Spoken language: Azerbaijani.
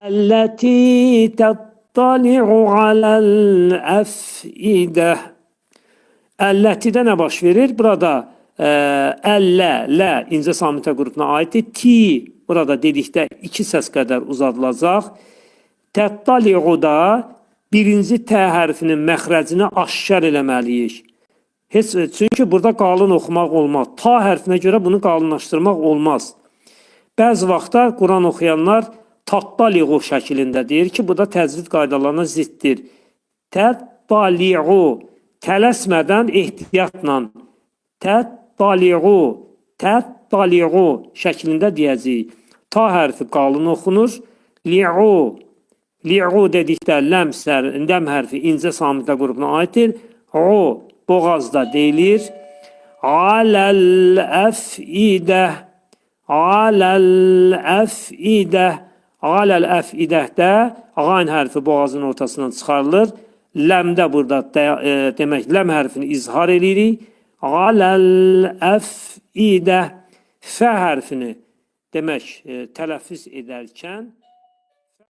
Elleti tettali'u alel ef'ide. Əllətidə nə baş verir? Burada əllə, lə incə samitə qrupuna aiddir. Ti burada dedikdə 2 səs qədər uzadılacaq. Təttali'uda birinci T hərfinin məxrəcini aşkar eləməliyik. Çünki burada qalın oxumaq olmaz. Ta hərfinə görə bunu qalınlaşdırmaq olmaz. Bəzi vaxtlar Quran oxuyanlar tattali'u şəklində deyir ki, bu da təcvid qaydalarına ziddir. Təttali'u, tələsmədən ehtiyatla təttali'u, təttali'u şəklində deyəcəyik. Ta hərfi qalın oxunur. Li'u, li'u dedikdə ləm hərfi incə samitə qrupuna aiddir. U, boğazda deyilir. Aləl əf'idə, aləl əf'idə, aləl əf'idəhdə ağayn hərfi boğazın ortasından çıxarılır. Ləmdə burada demək, ləm hərfini izhar edirik. Aləl əf'idə, fə hərfini demək, tələffüz edərkən